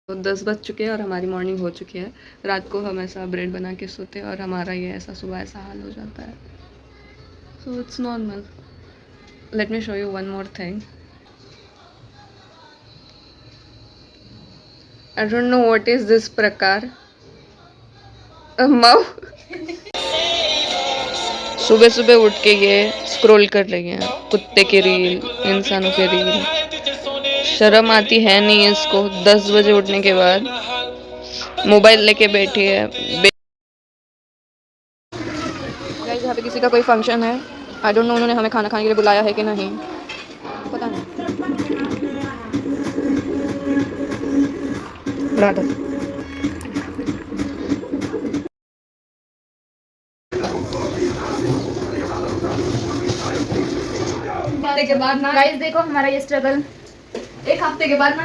तो 10 बज चुके हैं और हमारी मॉर्निंग हो चुकी है। रात को हम ऐसा ब्रेड बना के सोते हैं और हमारा ये ऐसा सुबह ऐसा हाल हो जाता है। So it's normal. Let me show you one more thing. I don't know what is this प्रकार। माउ सुबह सुबह उठ के ये स्क्रॉल कर रही हैं कुत्ते की रील, इंसानों की रील। शर्म आती है नहीं इसको। 10 बजे उठने के बाद मोबाइल लेके बैठी है। गाइस यहाँ पे किसी का कोई फंक्शन है। आई डोंट नो उन्होंने हमें खाना खाने के लिए बुलाया है कि नहीं, पता नहीं। हफ्ते के बाद ना गाइस देखो हमारा ये स्ट्रगल, एक हफ्ते के बाद ना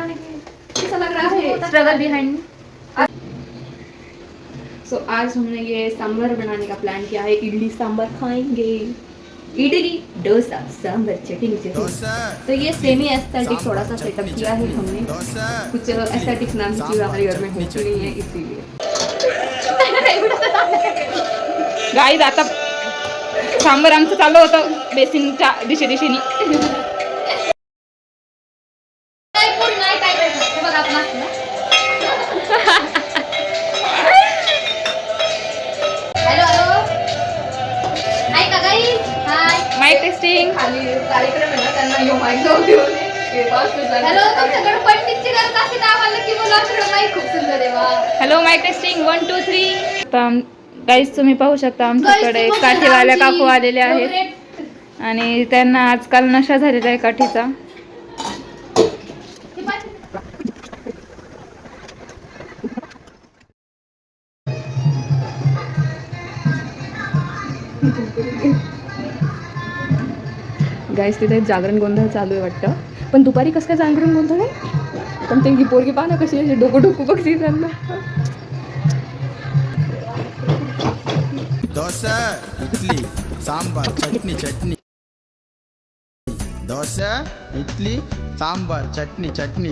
ऐसा लग रहा है स्ट्रगल बिहाइंड। सो आज हमने ये सांभर बनाने का प्लान किया है। इडली सांभर खाएंगे। इडली डोसा सांभर चटनी से। तो ये सेमी एस्थेटिक थोड़ा सा सेटअप किया है हमने। कुछ एस्थेटिक्स नाम की चीज़ हमारे घर में होती नहीं है इसीलिए। गाइस आता सांबर आमचं चालू होतं बेसिनच्या दिशेने. Mike testing. खाली कार्यक्रम आहे ना त्यांना यो माईक जाऊ देऊ नये. हॅलो तुमच्याकडे पंडितची गरज असेल तर आम्हाला की बोला माईक खूप सुंदर आहे वा. Hello mic testing 1 2 3. गाइस तुम्ही पाहू शकता आमच्याकडे काठीवाल्या काकू आलेले आहेत आणि त्यांना आजकाल नशा झालेला आहे काठीचा. गाईस तिथे जागरण गोंधळ चालू आहे वाटतं. पण दुपारी कसं काय जागरण गोंधळ आहे? पण ते पोरगी पाहा ना कशी आहे, डोकं डोकू बघती त्यांना. डोसा इडली सांबार चटनी चटनी. डोसा इडली सांबार चटनी चटनी.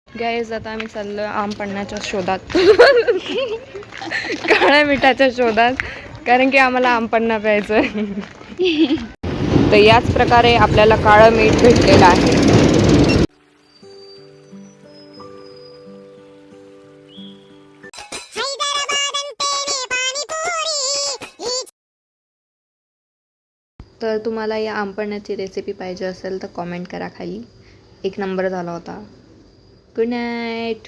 गाईज आता आम्ही चाललो आम पडण्याच्या शोधात. काळ्या मिठाच्या शोधात, कारण की आम्हाला आम पन्ना प्यायचं आहे. तर याच प्रकारे आपल्याला काळं मीठ भेटलेलं आहे. तर तुम्हाला या आंबण्याची रेसिपी पाहिजे असेल तर कॉमेंट करा खाली. एक नंबर झाला होता. Good night.